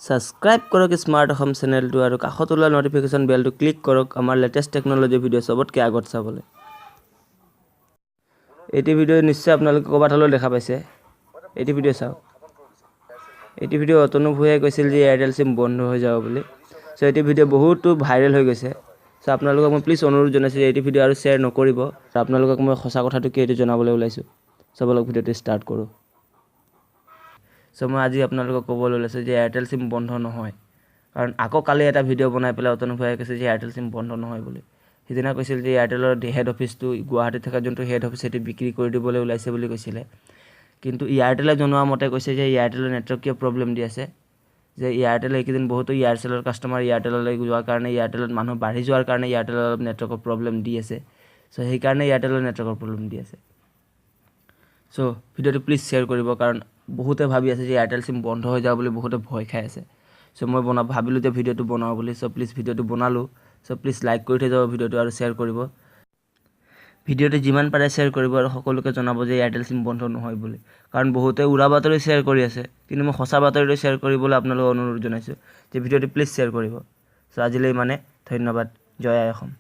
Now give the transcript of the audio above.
Subscribe কৰক smart Assam চেনেলটো আৰু কাষত ওলোৱা নটিফিকেশ্যন বেলটো ক্লিক কৰক আমাৰ লেটেষ্ট টেকন'লজি ভিডিঅ' সবতকৈ আগত চাবলৈ। এইটো ভিডিঅ' নিশ্চয় আপোনালোকে ক'ৰবাত হ'লেও দেখা পাইছে। এইটো ভিডিঅ' চাওক। এইটো ভিডিঅ' অতনু ভূঞাই কৈছিল যে এয়াৰটেল চিম বন্ধ হৈ যাব বুলি। চ' এইটো ভিডিঅ' বহুতো ভাইৰেল হৈ গৈছে। চ' আপোনালোকক মই প্লিজ অনুৰোধ জনাইছোঁ যে এইটো ভিডিঅ' আৰু শ্বেয়াৰ নকৰিব। আপোনালোকক মই সঁচা কথাটো কি এইটো জনাবলৈ ওলাইছোঁ। চবলক ভিডিঅ'টো ষ্টাৰ্ট কৰোঁ। চ' মই আজি আপোনালোকক ক'বলৈ ওলাইছোঁ যে এয়াৰটেল চিম বন্ধ নহয়। কাৰণ আকৌ কালি এটা ভিডিঅ' বনাই পেলাই অতনু ভূঞাই কৈছে যে এয়াৰটেল চিম বন্ধ নহয় বুলি। সিদিনা কৈছিল যে এয়াৰটেলৰ হেড অফিচটো গুৱাহাটীত থকা যোনটো হেড অফিচ সেইটো বিক্ৰী কৰি দিবলৈ ওলাইছে বুলি কৈছিলে। কিন্তু এয়াৰটেলে জনোৱা মতে কৈছে যে এয়াৰটেলৰ নেটৱৰ্ক কিয় প্ৰব্লেম দি আছে, যে এয়াৰটেলে এইকেইদিন বহুতো এয়াৰচেলৰ কাষ্টমাৰ এয়াৰটেললৈ যোৱাৰ কাৰণে এয়াৰটেলত মানুহ বাঢ়ি যোৱাৰ কাৰণে এয়াৰটেলৰ অলপ নেটৱৰ্কৰ প্ৰব্লেম দি আছে। চ' সেইকাৰণে এয়াৰটেলৰ নেটৱৰ্কৰ প্ৰব্লেম দি আছে। চ' ভিডিঅ'টো প্লিজ শ্বেয়াৰ কৰিব, কাৰণ বহুতে ভাবি আছে যে এয়াৰটেল চিম বন্ধ হৈ যাব বুলি বহুতে ভয় খাই আছে। চ' মই ভাবিলোঁ যে ভিডিঅ'টো বনাওঁ বুলি। চ' প্লিজ ভিডিঅ'টো বনালোঁ। চ' প্লিজ লাইক কৰি থৈ যাব ভিডিঅ'টো আৰু শ্বেয়াৰ কৰিব। ভিডিঅ'টো যিমান পাৰে শ্বেয়াৰ কৰিব আৰু সকলোকে জনাব যে এয়াৰটেল চিম বন্ধ নহয় বুলি। কাৰণ বহুতে উৰা বাতৰি শ্বেয়াৰ কৰি আছে, কিন্তু মই সঁচা বাতৰিটো শ্বেয়াৰ কৰিবলৈ আপোনালোকক অনুৰোধ জনাইছোঁ যে ভিডিঅ'টো প্লিজ শ্বেয়াৰ কৰিব। চ' আজিলৈ ইমানে। ধন্যবাদ। জয় আই অসম।